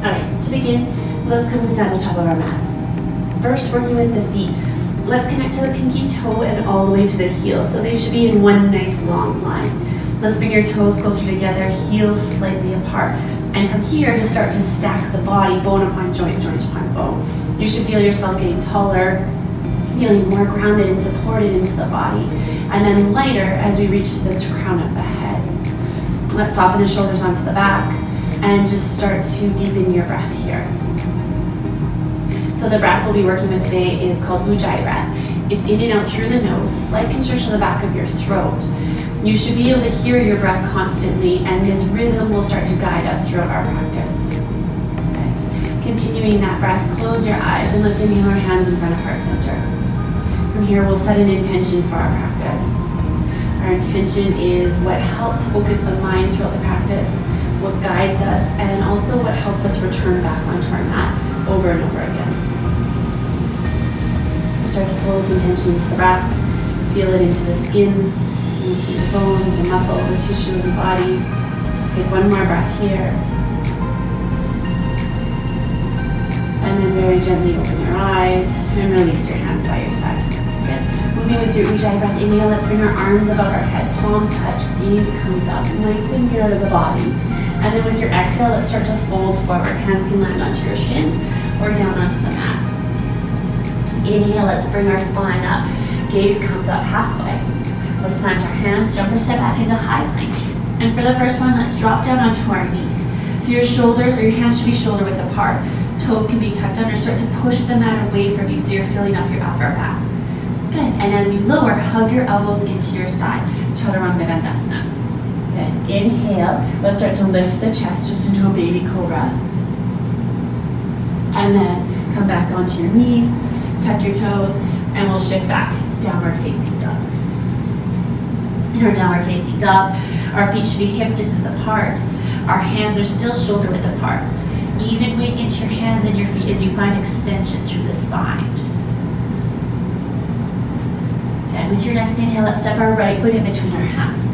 Alright, to begin, let's come to stand at the top of our mat. First, working with the feet. Let's connect to the pinky toe and all the way to the heel. So they should be in one nice long line. Let's bring your toes closer together, heels slightly apart. And from here, just start to stack the body, bone upon joint, joint upon bone. You should feel yourself getting taller, feeling more grounded and supported into the body. And then lighter as we reach the crown of the head. Let's soften the shoulders onto the back and just start to deepen your breath here. So the breath we'll be working with today is called Ujjayi breath. It's in and out through the nose, slight constriction of the back of your throat. You should be able to hear your breath constantly, and this rhythm will start to guide us throughout our practice. Right. Continuing that breath, close your eyes and let's inhale our hands in front of heart center. From here, we'll set an intention for our practice. Our intention is what helps focus the mind throughout the practice, what guides us, and also what helps us return back onto our mat over and over again. Start to pull this intention into the breath, feel it into the skin, into the bones, the muscle, the tissue of the body. Take one more breath here. And then very gently open your eyes and release your hands by your side. Good. Moving with your Ujjayi breath, inhale, let's bring our arms above our head, palms touch, gaze comes up, lengthen here to the body. And then with your exhale, let's start to fold forward. Hands can land onto your shins or down onto the mat. Inhale, let's bring our spine up. Gaze comes up halfway. Let's plant our hands, jump or step back into high plank. And for the first one, let's drop down onto our knees. So your shoulders or your hands should be shoulder width apart. Toes can be tucked under. Start to push the mat away from you so you're filling up your upper back. Good. And as you lower, hug your elbows into your side. Chaturanga Dandasana. Good. Inhale. Let's start to lift the chest just into a baby cobra. And then come back onto your knees. Tuck your toes, and we'll shift back, downward facing dog. In our downward facing dog, our feet should be hip distance apart. Our hands are still shoulder width apart. Even weight into your hands and your feet as you find extension through the spine. And with your next inhale, let's step our right foot in between our hands.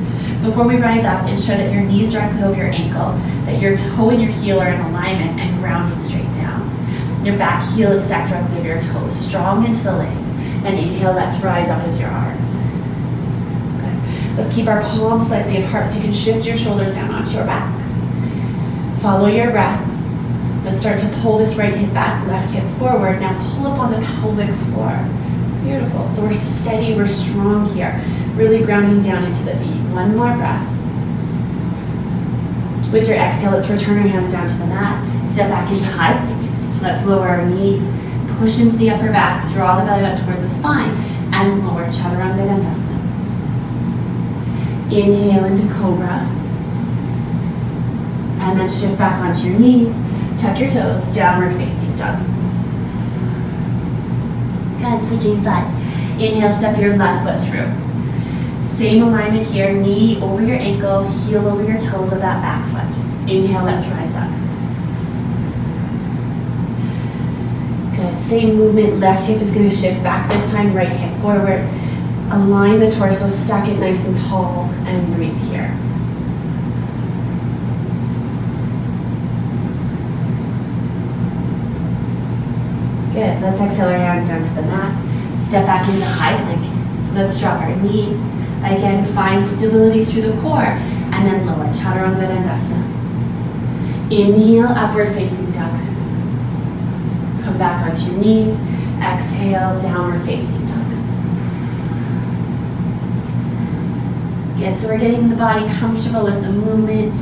Before we rise up, ensure that your knees directly over your ankle, that your toe and your heel are in alignment and grounding straight down. Your back heel is stacked directly over your toes, strong into the legs. And inhale, let's rise up with your arms. Good. Let's keep our palms slightly apart so you can shift your shoulders down onto your back. Follow your breath. Let's start to pull this right hip back, left hip forward. Now pull up on the pelvic floor. Beautiful. So we're steady, we're strong here. Really grounding down into the feet. One more breath. With your exhale, let's return our hands down to the mat. Step back into high plank. Let's lower our knees, push into the upper back, draw the belly button towards the spine, and lower Chaturanga Dandasana. Inhale into Cobra. And then shift back onto your knees, tuck your toes, downward facing dog. Good, switching sides. Inhale, step your left foot through. Same alignment here, knee over your ankle, heel over your toes of that back foot. Inhale, let's rise up. Good, same movement, left hip is going to shift back this time, right hip forward. Align the torso, stack it nice and tall, and breathe here. Good, let's exhale our hands down to the mat. Step back into high plank. Let's drop our knees. Again, find stability through the core, and then lower, Chaturanga Dandasana. Inhale, upward facing dog. Come back onto your knees. Exhale, downward facing dog. Good, so we're getting the body comfortable with the movement,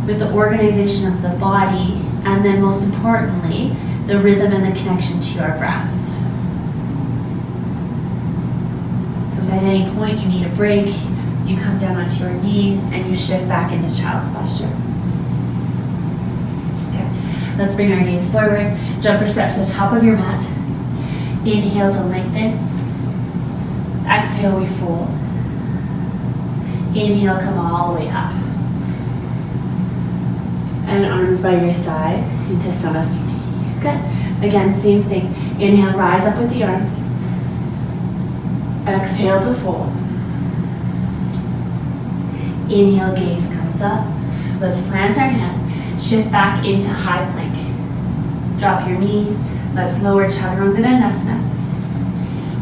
with the organization of the body, and then most importantly, the rhythm and the connection to your breath. So if at any point you need a break, you come down onto your knees and you shift back into child's posture. Okay, let's bring our gaze forward, jump or step to the top of your mat. Inhale to lengthen. Exhale, we fold. Inhale, come all the way up. And arms by your side into Samastiti. Good. Again, same thing. Inhale, rise up with the arms. Exhale to fold. Inhale, gaze comes up. Let's plant our hands. Shift back into high plank. Drop your knees. Let's lower Chaturanga.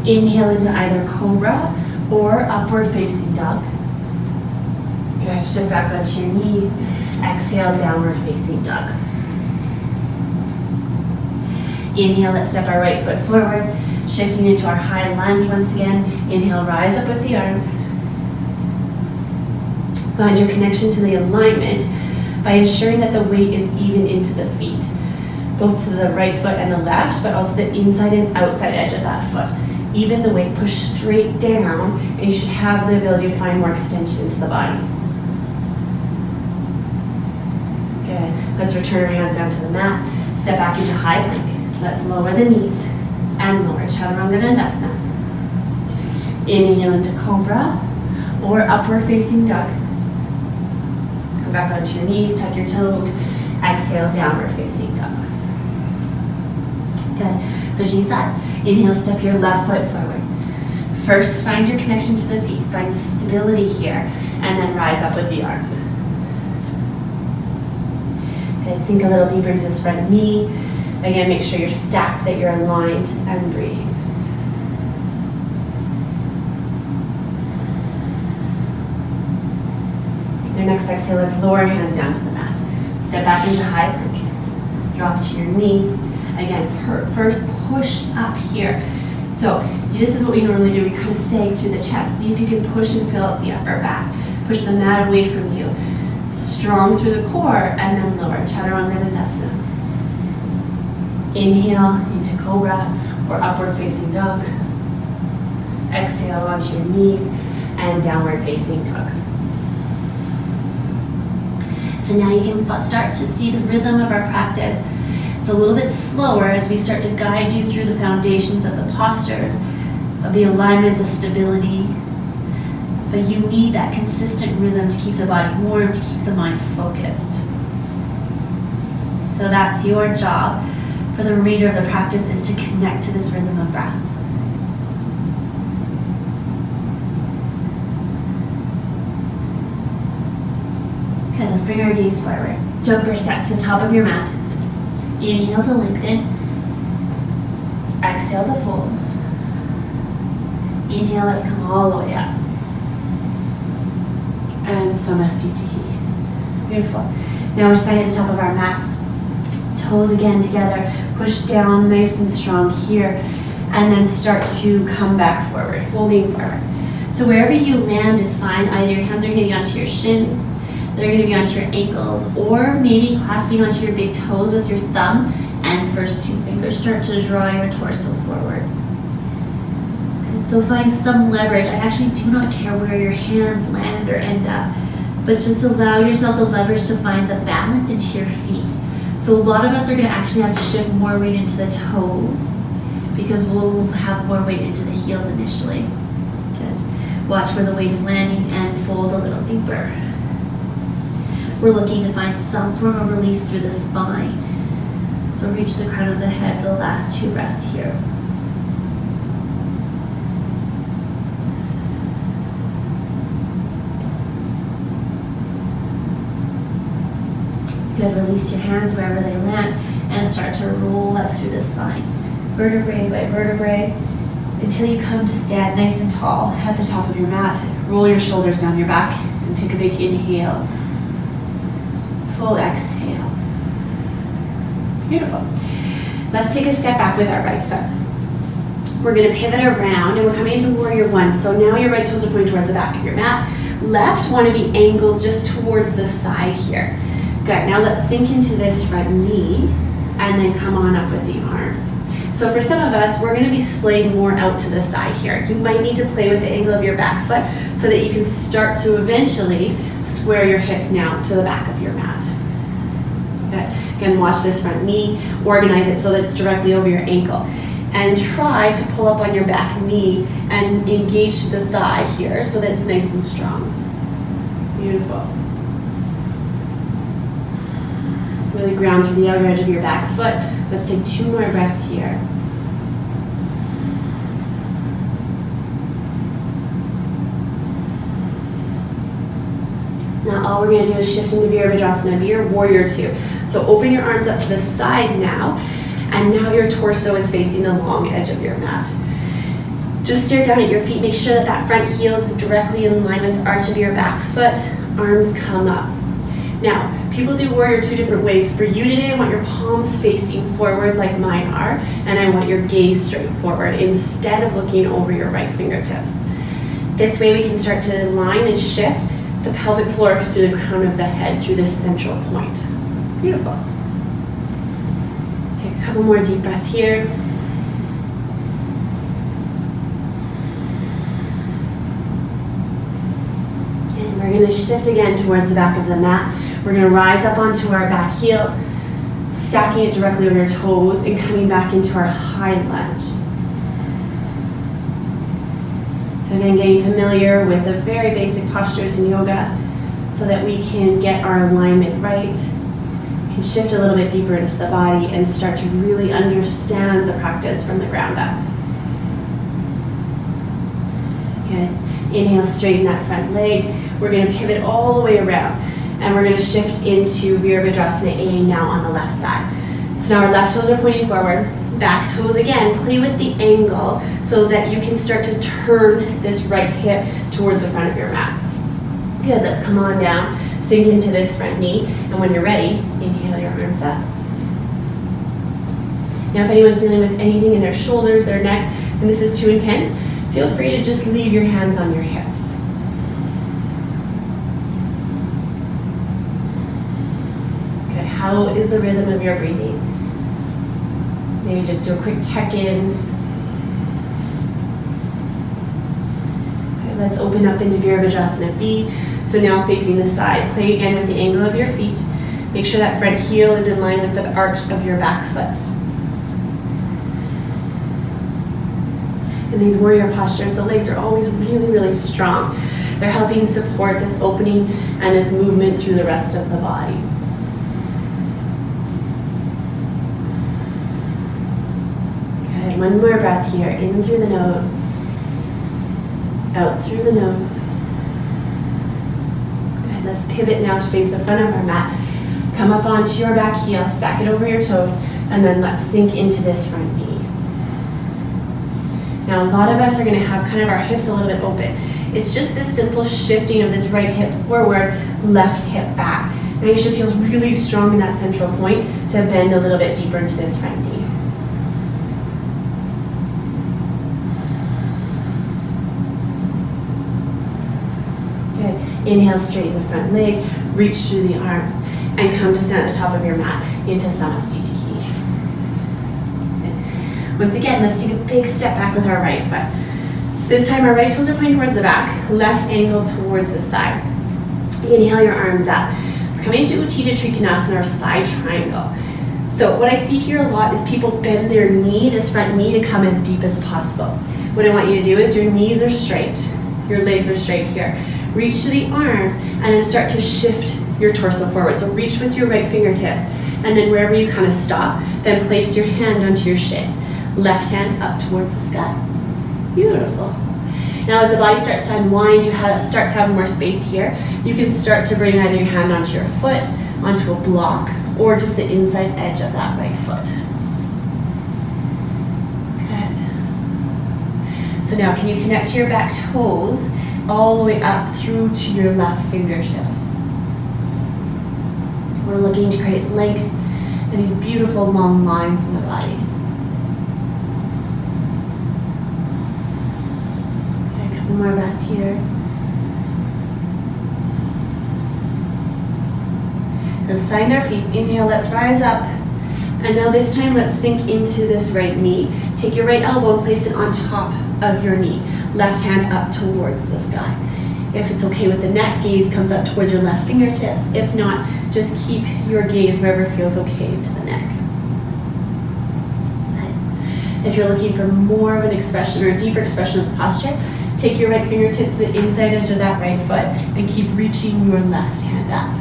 Inhale into either cobra or upward facing dog. Good. Shift back onto your knees. Exhale, downward facing dog. Inhale, let's step our right foot forward, shifting into our high lunge once again. Inhale, rise up with the arms. Find your connection to the alignment by ensuring that the weight is even into the feet, both to the right foot and the left, but also the inside and outside edge of that foot. Even the weight pushed straight down, and you should have the ability to find more extension into the body. Good. Let's return our hands down to the mat. Step back into high plank. Let's lower the knees and lower Chaturanga. Inhale into cobra or upward facing dog. Come back onto your knees, tuck your toes. Exhale, downward facing dog. Good. Switching sides. Inhale, step your left foot forward. First, find your connection to the feet. Find stability here, and then rise up with the arms. Good. Sink a little deeper into this front knee. Again, make sure you're stacked, that you're aligned, and breathe. Your next exhale, let's lower your hands down to the mat. Step back into high plank. Drop to your knees. Again, first push up here. So this is what we normally do. We kind of sag through the chest. See if you can push and fill up the upper back. Push the mat away from you. Strong through the core, and then lower. Chaturanga. Inhale into cobra or upward facing dog. Exhale onto your knees and downward facing dog. So now you can start to see the rhythm of our practice. It's a little bit slower as we start to guide you through the foundations of the postures, of the alignment, the stability. But you need that consistent rhythm to keep the body warm, to keep the mind focused. So that's your job for the remainder of the practice, is to connect to this rhythm of breath. Okay, let's bring our gaze forward. Jumper step to the top of your mat. Inhale to lengthen. Exhale to fold. Inhale, let's come all the way up. And Samastitihi. Beautiful. Now we're starting at the top of our mat. Toes again together. Push down nice and strong here. And then start to come back forward, folding forward. So wherever you land is fine. Either your hands are going to be onto your shins, they're going to be onto your ankles, or maybe clasping onto your big toes with your thumb and first two fingers. Start to draw your torso forward. And so find some leverage. I actually do not care where your hands land or end up, but just allow yourself the leverage to find the balance into your feet. So a lot of us are going to actually have to shift more weight into the toes because we'll have more weight into the heels initially. Good. Watch where the weight is landing and fold a little deeper. We're looking to find some form of release through the spine. So reach the crown of the head for the last two breaths here. Good, release your hands wherever they land and start to roll up through the spine. Vertebrae by vertebrae until you come to stand nice and tall at the top of your mat. Roll your shoulders down your back and take a big inhale. Full exhale. Beautiful. Let's take a step back with our right foot. We're going to pivot around and we're coming into warrior one. So now your right toes are pointing towards the back of your mat. Left want to be angled just towards the side here. Good. Now let's sink into this front knee and then come on up with the arms. So for some of us, we're going to be splayed more out to the side here. You might need to play with the angle of your back foot so that you can start to eventually square your hips now to the back of your mat. Good. Again, watch this front knee. Organize it so that it's directly over your ankle. And try to pull up on your back knee and engage the thigh here so that it's nice and strong. Beautiful. Really ground through the outer edge of your back foot. Let's take 2 more breaths here. Now all we're going to do is shift into Virabhadrasana, your warrior two. So open your arms up to the side now And now your torso is facing the long edge of your mat. Just stare down at your feet. Make sure that that front heel is directly in line with the arch of your back foot. Arms come up. Now, people do warrior two different ways. For you today, I want your palms facing forward like mine are, and I want your gaze straight forward instead of looking over your right fingertips. This way we can start to align and shift the pelvic floor through the crown of the head, through this central point. Beautiful. Take a couple more deep breaths here. And we're going to shift again towards the back of the mat. We're going to rise up onto our back heel, stacking it directly over your toes and coming back into our high lunge. So again, getting familiar with the very basic postures in yoga so that we can get our alignment right, can shift a little bit deeper into the body and start to really understand the practice from the ground up. Good. Inhale, straighten that front leg. We're going to pivot all the way around. And we're going to shift into Virabhadrasana A now on the left side. So now our left toes are pointing forward, back toes again, play with the angle so that you can start to turn this right hip towards the front of your mat. Good, let's come on down, sink into this front knee, and when you're ready, inhale your arms up. Now if anyone's dealing with anything in their shoulders, their neck, and this is too intense, feel free to just leave your hands on your hips. How is the rhythm of your breathing? Maybe just do a quick check-in. Okay, let's open up into Virabhadrasana B. So now facing the side. Play again with the angle of your feet. Make sure that front heel is in line with the arch of your back foot. In these warrior postures, the legs are always really, really strong. They're helping support this opening and this movement through the rest of the body. One more breath here, in through the nose, out through the nose. Good, let's pivot now to face the front of our mat. Come up onto your back heel, stack it over your toes, and then let's sink into this front knee. Now a lot of us are going to have kind of our hips a little bit open. It's just this simple shifting of this right hip forward, left hip back. Now you should feel really strong in that central point to bend a little bit deeper into this front knee. Inhale, straighten the front leg, reach through the arms, and come to stand at the top of your mat into Samasthiti. Once again, let's take a big step back with our right foot. This time our right toes are pointing towards the back, left angle towards the side. Inhale your arms up. We're coming to Utthita Trikonasana, or side triangle. So what I see here a lot is people bend their knee, this front knee, to come as deep as possible. What I want you to do is your knees are straight, your legs are straight here. Reach to the arms and then start to shift your torso forward. So reach with your right fingertips, and then wherever you kind of stop, then place your hand onto your shin. Left hand up towards the sky. Beautiful. Now as the body starts to unwind, you start to have more space here. You can start to bring either your hand onto your foot, onto a block, or just the inside edge of that right foot. Good. So now can you connect to your back toes all the way up through to your left fingertips. We're looking to create length and these beautiful long lines in the body. Okay, a couple more breaths here. Let's find our feet. Inhale, let's rise up. And now this time, let's sink into this right knee. Take your right elbow and place it on top of your knee. Left hand up towards the sky. If it's okay with the neck, gaze comes up towards your left fingertips. If not, just keep your gaze wherever feels okay to the neck. If you're looking for more of an expression or a deeper expression of the posture, take your right fingertips to the inside edge of that right foot and keep reaching your left hand up.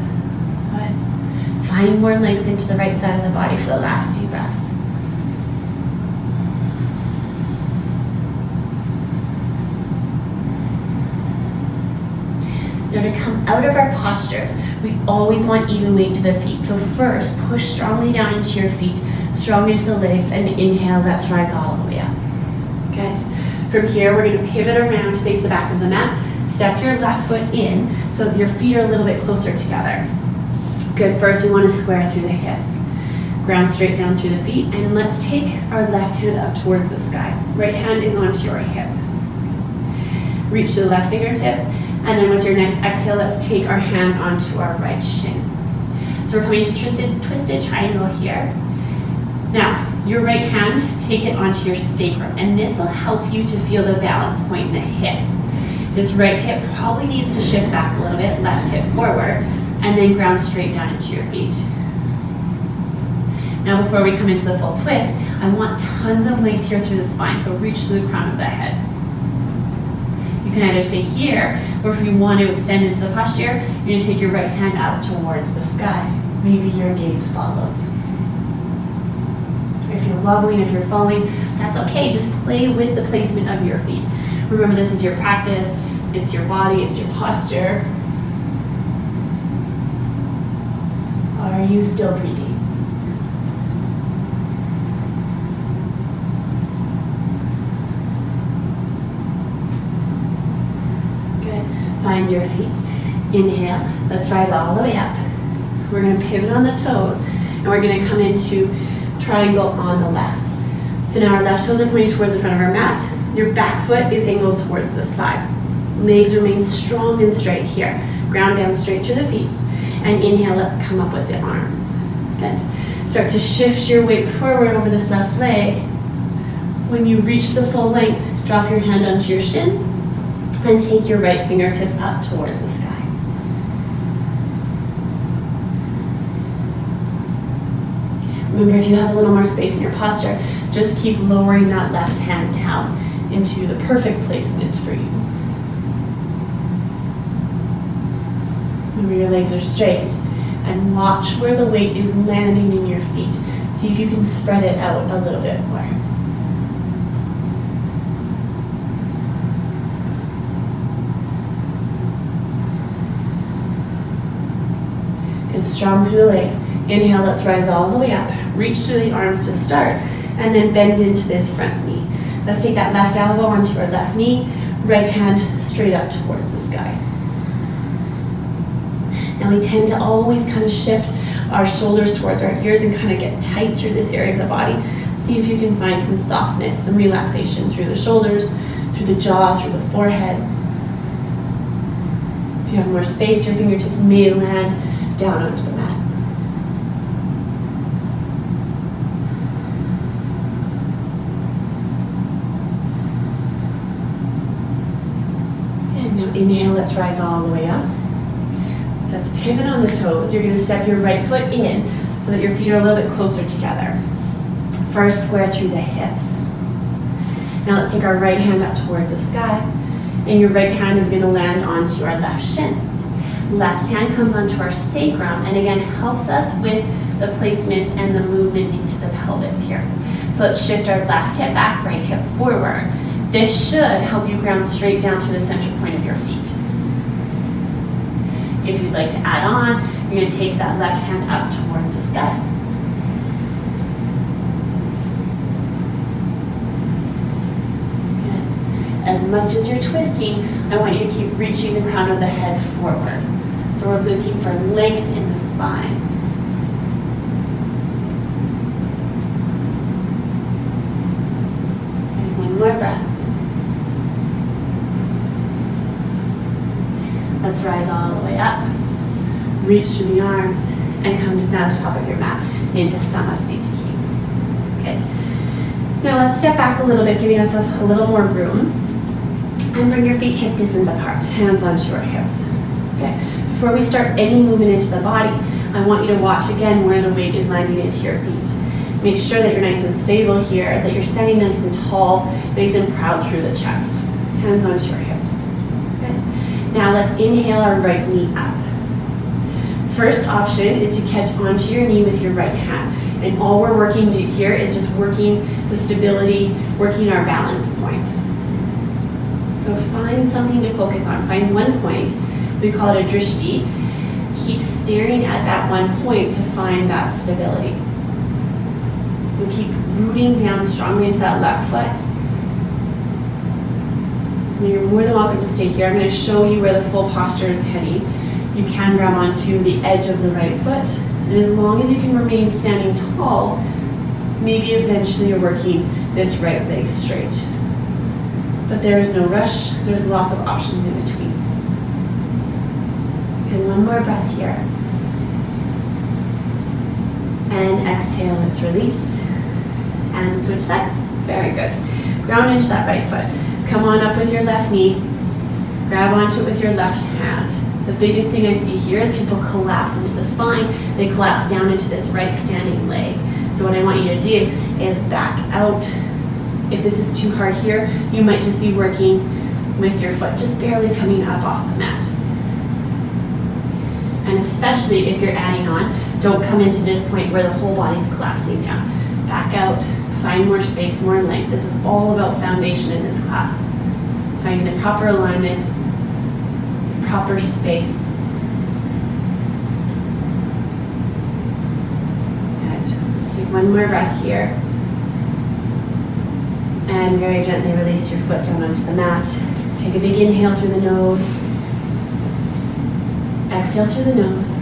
Good. Find more length into the right side of the body for the last few breaths. Now to come out of our postures, we always want even weight to the feet. So first, push strongly down into your feet. strong into the legs, and inhale, let's rise all the way up. Good. From here, we're going to pivot around to face the back of the mat. Step your left foot in so that your feet are a little bit closer together. Good. First, we want to square through the hips. Ground straight down through the feet, and let's take our left hand up towards the sky. Right hand is onto your hip. Reach to the left fingertips, and then with your next exhale, let's take our hand onto our right shin. So we're coming to twisted triangle here. Now, your right hand, take it onto your sacrum, and this will help you to feel the balance point in the hips. This right hip probably needs to shift back a little bit, left hip forward, and then ground straight down into your feet. Now, before we come into the full twist, I want tons of length here through the spine, so reach to the crown of the head. You can either stay here, or if you want to extend into the posture, you're going to take your right hand up towards the sky. Maybe your gaze follows. If you're wobbling, if you're falling, that's okay. Just play with the placement of your feet. Remember, this is your practice. It's your body. It's your posture. Are you still breathing? Good. Find your feet. Inhale. Let's rise all the way up. We're going to pivot on the toes, and we're going to come into triangle on the left. So now our left toes are pointing towards the front of our mat. Your back foot is angled towards the side. Legs remain strong and straight here. Ground down straight through the feet. And inhale, let's come up with the arms. Good. Start to shift your weight forward over this left leg. When you reach the full length, drop your hand onto your shin and take your right fingertips up towards the sky. Remember, if you have a little more space in your posture, just keep lowering that left hand down into the perfect placement for you. Remember, your legs are straight, and watch where the weight is landing in your feet. See if you can spread it out a little bit more. Good, strong through the legs. Inhale, let's rise all the way up. Reach through the arms to start, and then bend into this front knee. Let's take that left elbow onto our left knee, right hand straight up towards the sky. Now we tend to always kind of shift our shoulders towards our ears and kind of get tight through this area of the body. See if you can find some softness, some relaxation through the shoulders, through the jaw, through the forehead. If you have more space, your fingertips may land down onto the mat. Inhale, let's rise all the way up. Let's pivot on the toes. You're going to step your right foot in so that your feet are a little bit closer together. First, square through the hips. Now let's take our right hand up towards the sky, and your right hand is going to land onto our left shin. Left hand comes onto our sacrum, and again helps us with the placement and the movement into the pelvis here. So let's shift our left hip back, right hip forward. This should help you ground straight down through the center point of your feet. If you'd like to add on, you're going to take that left hand up towards the sky. Good. As much as you're twisting, I want you to keep reaching the crown of the head forward. So we're looking for length in the spine. And one more breath. Let's rise all the way up. Reach through the arms and come to stand at the top of your mat into Samasthiti. Good. Now let's step back a little bit, giving yourself a little more room. And bring your feet hip distance apart, hands onto your hips. Okay. Before we start any movement into the body, I want you to watch again where the weight is landing into your feet. Make sure that you're nice and stable here, that you're standing nice and tall, nice and proud through the chest. Hands onto your hips. Now let's inhale our right knee up. First option is to catch onto your knee with your right hand. And all we're working here is just working the stability, working our balance point. So find something to focus on. Find one point. We call it a drishti. Keep staring at that one point to find that stability. You'll keep rooting down strongly into that left foot. And you're more than welcome to stay here. I'm going to show you where the full posture is heading. You can grab onto the edge of the right foot. And as long as you can remain standing tall, maybe eventually you're working this right leg straight. But there is no rush. There's lots of options in between. And one more breath here. And exhale, let's release. And switch sides. Very good. Ground into that right foot. Come on up with your left knee. Grab onto it with your left hand. The biggest thing I see here is people collapse into the spine. They collapse down into this right standing leg. So what I want you to do is back out. If this is too hard here, you might just be working with your foot just barely coming up off the mat. And especially if you're adding on, don't come into this point where the whole body's collapsing down. Back out, find more space, more length. This is all about foundation in this class. Finding the proper alignment, proper space. Good. Let's take one more breath here. And very gently release your foot down onto the mat. Take a big inhale through the nose. Exhale through the nose.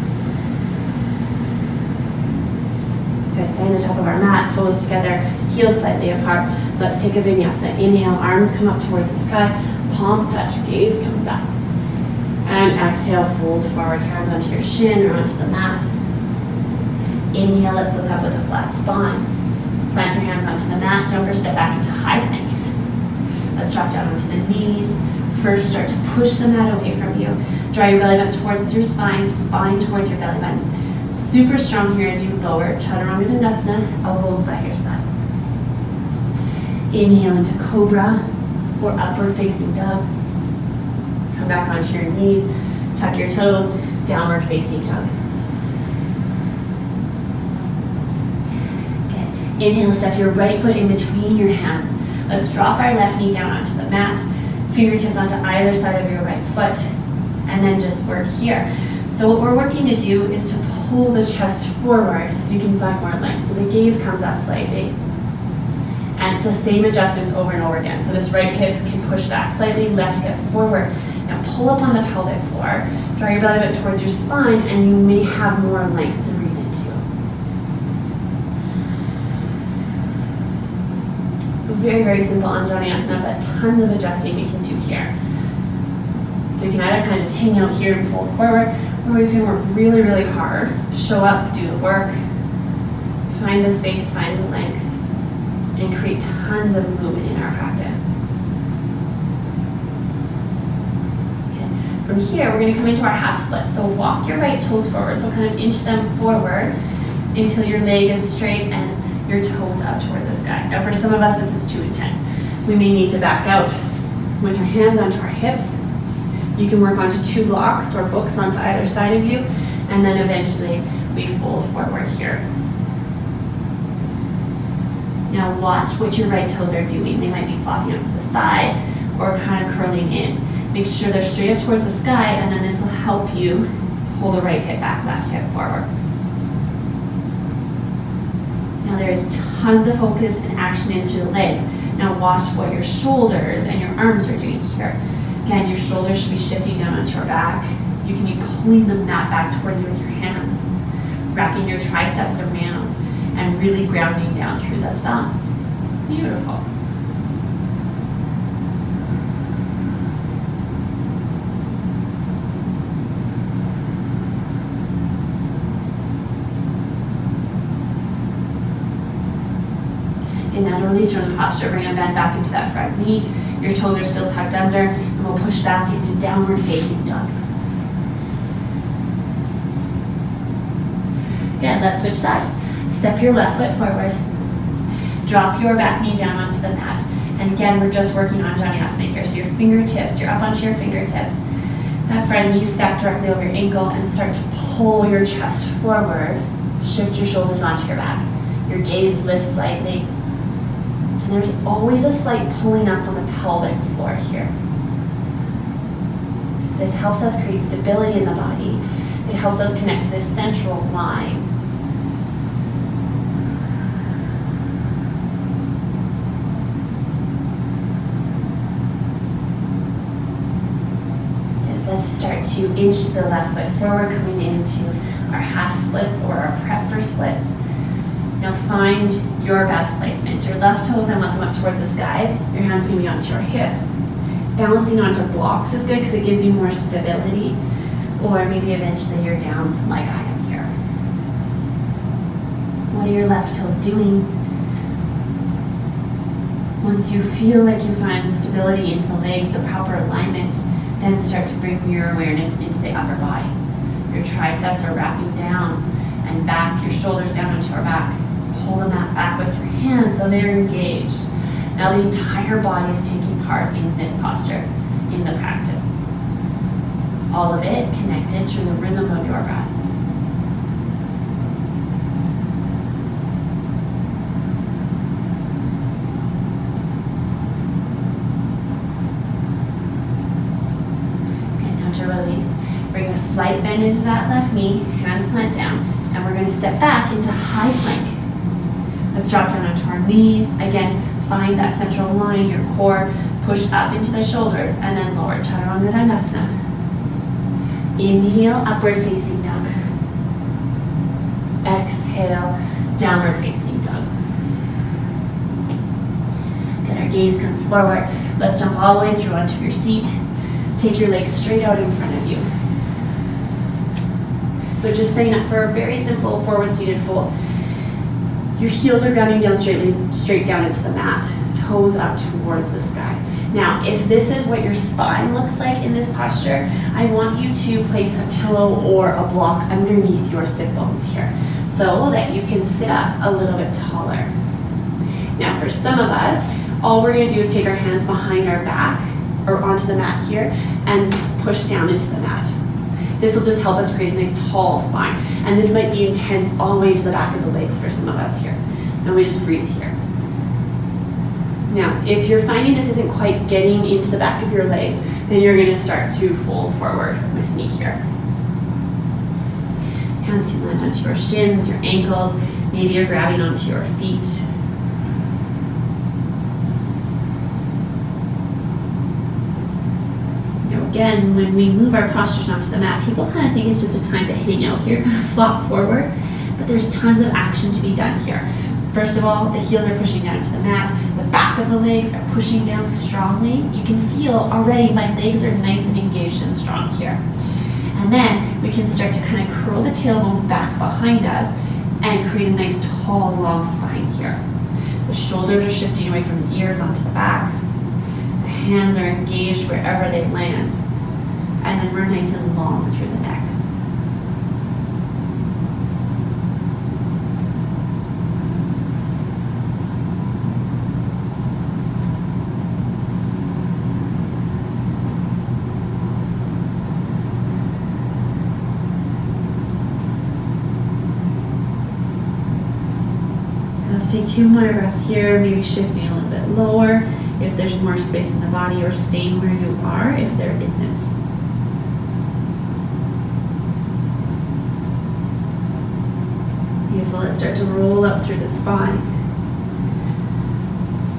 Good, stay on the top of our mat, toes together, heels slightly apart. Let's take a vinyasa. Inhale, arms come up towards the sky, palms touch, gaze comes up. And exhale, fold forward, hands onto your shin or onto the mat. Inhale, let's look up with a flat spine. Plant your hands onto the mat, jump or step back into high plank. Let's drop down onto the knees. First, start to push the mat away from you. Draw your belly button towards your spine, spine towards your belly button. Super strong here as you lower, chaturanga dandasana, elbows by your side. Inhale into cobra or upward facing dog. Come back onto your knees, tuck your toes, downward facing dog. Good. Inhale, step your right foot in between your hands. Let's drop our left knee down onto the mat, fingertips onto either side of your right foot, and then just work here. So what we're working to do is to pull the chest forward so you can find more length. So the gaze comes up slightly. And it's the same adjustments over and over again. So this right hip can push back slightly, left hip forward. Now pull up on the pelvic floor, draw your belly button towards your spine, and you may have more length to breathe into. So very, very simple Anjaneyasana, but tons of adjusting we can do here. So you can either kind of just hang out here and fold forward, or you can work really, really hard. Show up, do the work, find the space, find the length, and create tons of movement in our practice. Okay. From here, we're going to come into our half split. So walk your right toes forward, so kind of inch them forward until your leg is straight and your toes up towards the sky. Now for some of us, this is too intense. We may need to back out with our hands onto our hips. You can work onto 2 blocks or books onto either side of you, and then eventually we fold forward here. Now watch what your right toes are doing. They might be flopping up to the side or kind of curling in. Make sure they're straight up towards the sky, and then this will help you pull the right hip back, left hip forward. Now there's tons of focus and action in through the legs. Now watch what your shoulders and your arms are doing here. Again, your shoulders should be shifting down onto your back. You can be pulling the mat back towards you with your hands, wrapping your triceps around, and really grounding down through the thumbs. Beautiful. And now to release from the posture, bring a bend back into that front knee. Your toes are still tucked under, and we'll push back into downward facing dog. Good, let's switch sides. Step your left foot forward. Drop your back knee down onto the mat. And again, we're just working on Anjaneyasana here. So your fingertips, you're up onto your fingertips. That front knee step directly over your ankle and start to pull your chest forward. Shift your shoulders onto your back. Your gaze lifts slightly. And there's always a slight pulling up on the pelvic floor here. This helps us create stability in the body. It helps us connect to this central line. start to inch the left foot forward, coming into our half splits or our prep for splits. Now find your best placement. Your left toes, I want them up towards the sky. Your hands can be onto your hips. Balancing onto blocks is good because it gives you more stability. Or maybe eventually you're down like I am here. What are your left toes doing? Once you feel like you find stability into the legs, the proper alignment, then start to bring your awareness into the upper body. Your triceps are wrapping down and back, your shoulders down onto your back. Pull the mat back with your hands so they're engaged. Now the entire body is taking part in this posture, in the practice. All of it connected through the rhythm of your breath. Okay, now to release. Bring a slight bend into that left knee, hands plant down, and we're going to step back into high plank. Let's drop down onto our knees. Again, find that central line, your core, push up into the shoulders, and then lower, Chaturanga Dandasana. Inhale, upward facing dog. Exhale, downward facing dog. Good, our gaze comes forward. Let's jump all the way through onto your seat. Take your legs straight out in front of you. So just setting up for a very simple forward seated fold. Your heels are grounding down straight down into the mat, toes up towards the sky. Now, if this is what your spine looks like in this posture, I want you to place a pillow or a block underneath your sit bones here so that you can sit up a little bit taller. Now, for some of us, all we're going to do is take our hands behind our back or onto the mat here and push down into the mat. This will just help us create a nice tall spine. And this might be intense all the way to the back of the legs for some of us here. And we just breathe here. Now, if you're finding this isn't quite getting into the back of your legs, then you're going to start to fold forward with me here. Hands can land onto your shins, your ankles. Maybe you're grabbing onto your feet. Again, when we move our postures onto the mat, people kind of think it's just a time to hang out here, kind of flop forward, but there's tons of action to be done here. First of all, the heels are pushing down to the mat, the back of the legs are pushing down strongly. You can feel already my legs are nice and engaged and strong here. And then we can start to kind of curl the tailbone back behind us and create a nice tall, long spine here. The shoulders are shifting away from the ears onto the back. Hands are engaged wherever they land. And then we're nice and long through the neck. Let's take 2 more breaths here, maybe shifting a little bit lower if there's more space in the body, or staying where you are if there isn't. Beautiful. Let's start to roll up through the spine.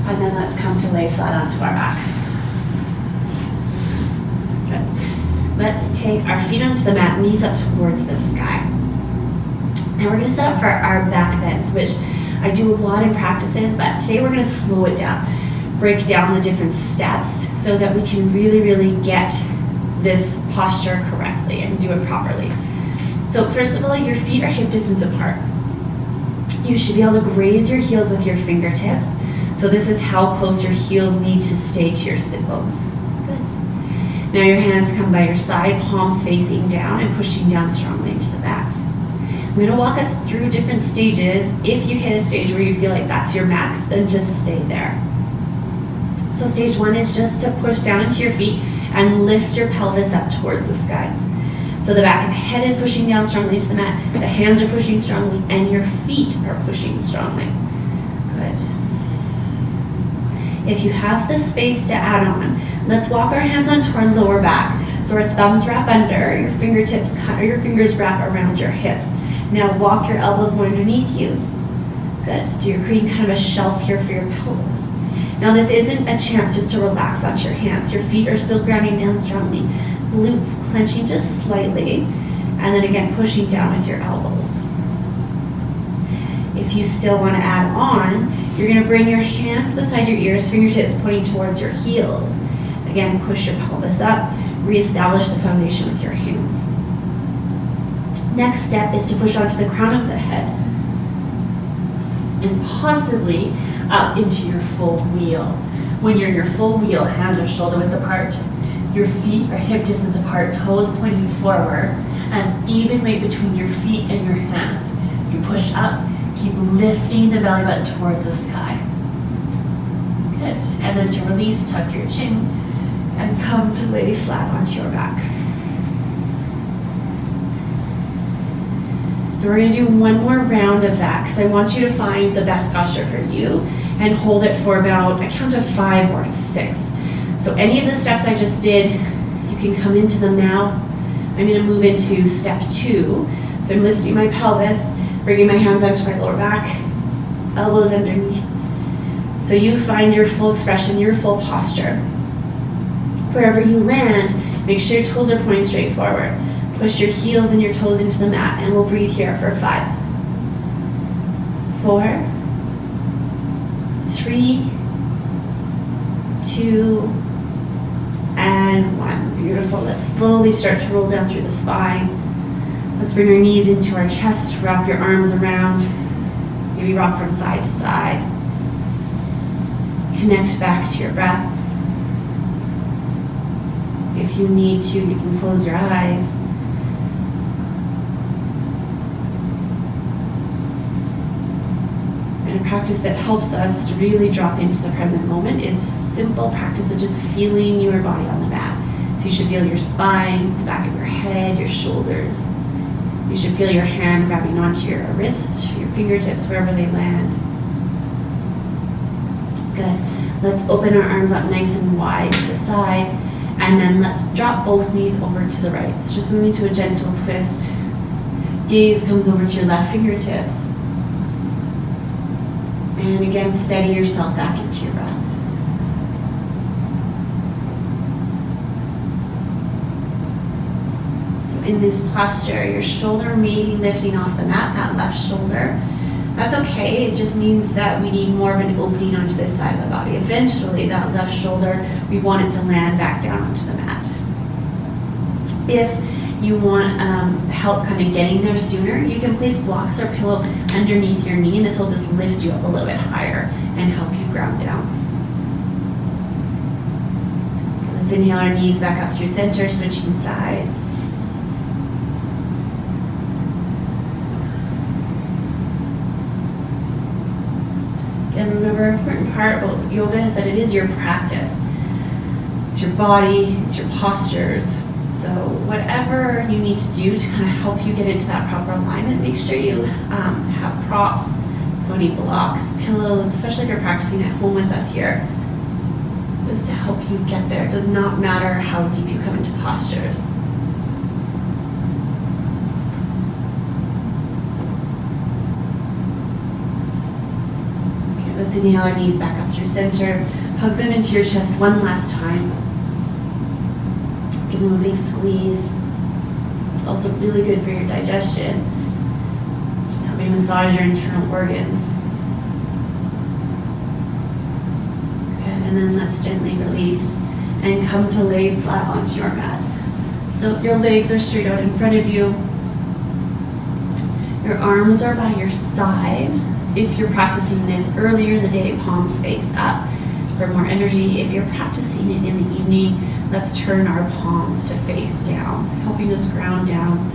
And then let's come to lay flat onto our back. Good. Let's take our feet onto the mat, knees up towards the sky. And we're going to set up for our back bends, which I do a lot in practices, but today we're going to slow it down. Break down the different steps so that we can really, really get this posture correctly and do it properly. So first of all, your feet are hip distance apart. You should be able to graze your heels with your fingertips. So this is how close your heels need to stay to your sit bones. Good. Now your hands come by your side, palms facing down and pushing down strongly into the mat. I'm going to walk us through different stages. If you hit a stage where you feel like that's your max, then just stay there. So stage 1 is just to push down into your feet and lift your pelvis up towards the sky. So the back of the head is pushing down strongly into the mat, the hands are pushing strongly, and your feet are pushing strongly. Good. If you have the space to add on, let's walk our hands onto our lower back. So our thumbs wrap under, your fingertips or your fingers wrap around your hips. Now walk your elbows more underneath you. Good. So you're creating kind of a shelf here for your pelvis. Now this isn't a chance just to relax onto your hands. Your feet are still grounding down strongly. glutes clenching just slightly, and then again pushing down with your elbows. If you still want to add on, you're going to bring your hands beside your ears, fingertips pointing towards your heels. Again, push your pelvis up, reestablish the foundation with your hands. Next step is to push onto the crown of the head and possibly up into your full wheel. When you're in your full wheel, hands are shoulder width apart, your feet are hip distance apart, toes pointing forward, and even weight between your feet and your hands. You push up, keep lifting the belly button towards the sky. Good. And then to release, tuck your chin and come to lay flat onto your back. We're going to do one more round of that because I want you to find the best posture for you and hold it for about a count of 5 or 6. So any of the steps I just did, you can come into them now. I'm going to move into step 2. So I'm lifting my pelvis, bringing my hands onto my lower back, elbows underneath. So you find your full expression, your full posture. Wherever you land, make sure your toes are pointing straight forward. Push your heels and your toes into the mat, and we'll breathe here for 5, 4, 3, 2, and 1. Beautiful. Let's slowly start to roll down through the spine. Let's bring our knees into our chest, wrap your arms around, maybe rock from side to side. Connect back to your breath. If you need to, you can close your eyes. And a practice that helps us really drop into the present moment is simple practice of just feeling your body on the mat. So you should feel your spine, the back of your head, your shoulders. You should feel your hand grabbing onto your wrist, your fingertips, wherever they land. Good. Let's open our arms up nice and wide to the side, and then let's drop both knees over to the right. So just moving to a gentle twist. Gaze comes over to your left fingertips. And again, steady yourself back into your breath. So in this posture, your shoulder may be lifting off the mat, that left shoulder. That's okay, it just means that we need more of an opening onto this side of the body. Eventually, that left shoulder, we want it to land back down onto the mat. If you want help kind of getting there sooner, you can place blocks or pillow underneath your knee, and this will just lift you up a little bit higher and help you ground down. Let's inhale our knees back up through center, switching sides. And remember, an important part about yoga is that it is your practice. It's your body, it's your postures. So whatever you need to do to kind of help you get into that proper alignment, make sure you have props, so any blocks, pillows, especially if you're practicing at home with us here, just to help you get there. It does not matter how deep you come into postures. Okay, let's inhale our knees back up through center. Hug them into your chest one last time. Give them a big squeeze. It's also really good for your digestion. Just helping massage your internal organs. Good. And then let's gently release and come to lay flat onto your mat. So your legs are straight out in front of you. Your arms are by your side. If you're practicing this earlier in the day, palms face up for more energy. If you're practicing it in the evening, let's turn our palms to face down, helping us ground down,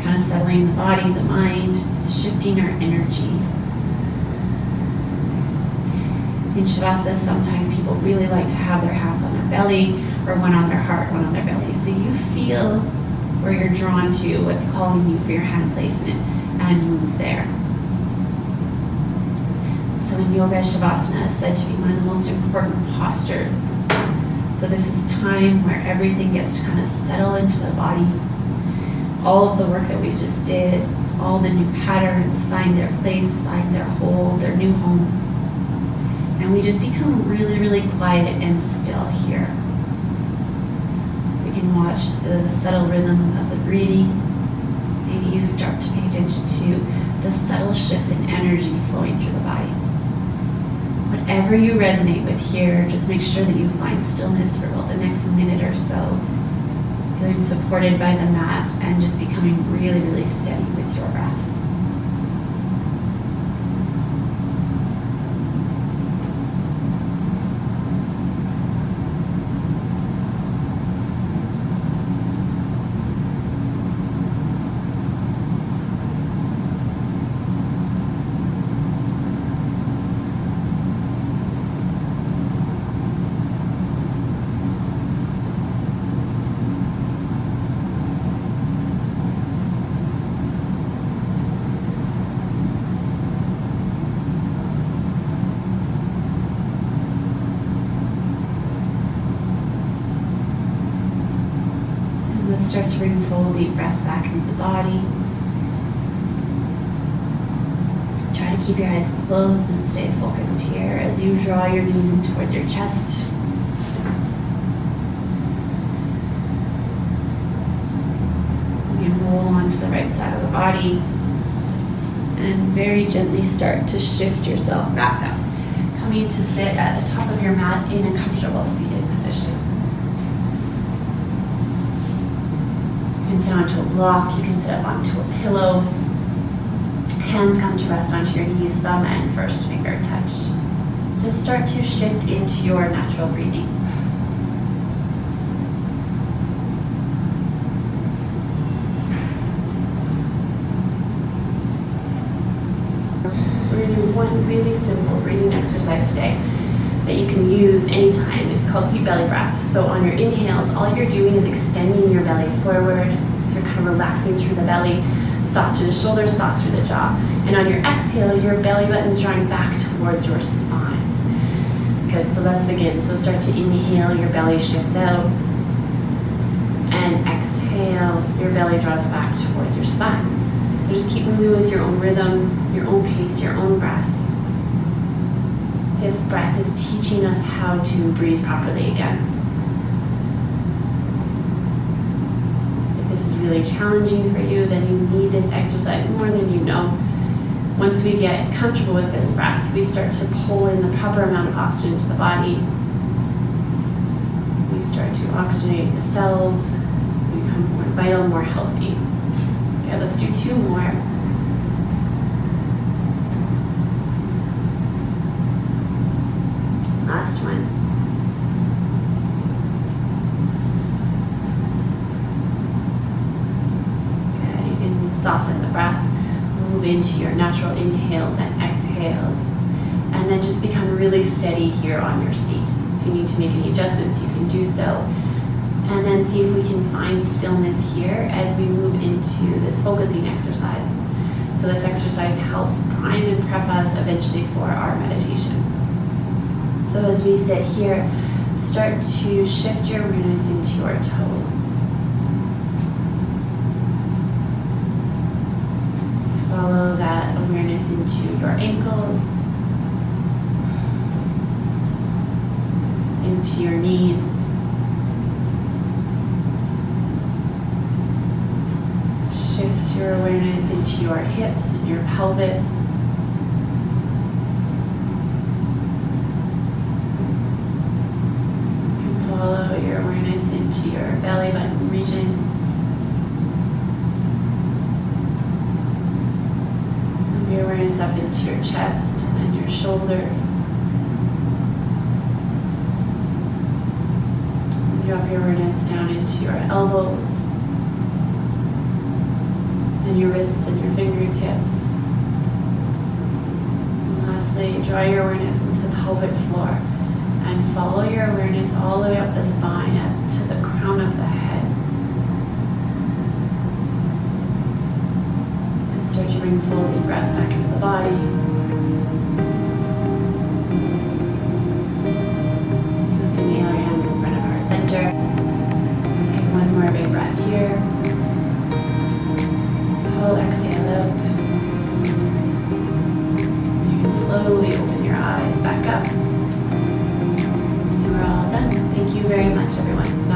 kind of settling the body, the mind, shifting our energy. In Shavasana, sometimes people really like to have their hands on their belly, or one on their heart, one on their belly. So you feel where you're drawn to, what's calling you for your hand placement, and move there. So in yoga, Shavasana is said to be one of the most important postures. So this is time where everything gets to kind of settle into the body. All of the work that we just did, all the new patterns find their place, find their hold, their new home. And we just become really, really quiet and still here. We can watch the subtle rhythm of the breathing. Maybe you start to pay attention to the subtle shifts in energy flowing through the body. Whatever you resonate with here, just make sure that you find stillness for about the next minute or so, feeling supported by the mat and just becoming really, really steady with your breath. Start to bring full deep breaths back into the body. Try to keep your eyes closed and stay focused here as you draw your knees in towards your chest. You can roll onto the right side of the body and very gently start to shift yourself back up, coming to sit at the top of your mat in a comfortable seated position. You can sit onto a block, you can sit up onto a pillow. Hands come to rest onto your knees, thumb and first finger touch. Just start to shift into your natural breathing. We're going to do one really simple breathing exercise today that you can use anytime. It's called deep belly breath. So on your inhales, all you're doing is extending your belly forward. So you're kind of relaxing through the belly, soft through the shoulders, soft through the jaw. And on your exhale, your belly button's drawing back towards your spine. Good, so let's begin. So start to inhale, your belly shifts out. And exhale, your belly draws back towards your spine. So just keep moving with your own rhythm, your own pace, your own breath. This breath is teaching us how to breathe properly again. If this is really challenging for you, then you need this exercise more than you know. Once we get comfortable with this breath, we start to pull in the proper amount of oxygen to the body. We start to oxygenate the cells, we become more vital, more healthy. Okay, let's do two more. Last one. Good. You can soften the breath, move into your natural inhales and exhales, and then just become really steady here on your seat. If you need to make any adjustments, you can do so. And then see if we can find stillness here as we move into this focusing exercise. So this exercise helps prime and prep us eventually for our meditation. So as we sit here, start to shift your awareness into your toes. Follow that awareness into your ankles, into your knees, shift your awareness into your hips and your pelvis. Follow your awareness into your belly button region. Move your awareness up into your chest and then your shoulders. Drop your awareness down into your elbows and your wrists and your fingertips. And lastly, draw your awareness into the pelvic floor. And follow your awareness all the way up the spine, up to the crown of the head. And start to bring full deep breaths back into the body. Let's inhale your hands in front of heart center. Take one more big breath here. Full exhale out. You can slowly open your eyes back up. We're all done. Thank you very much, everyone.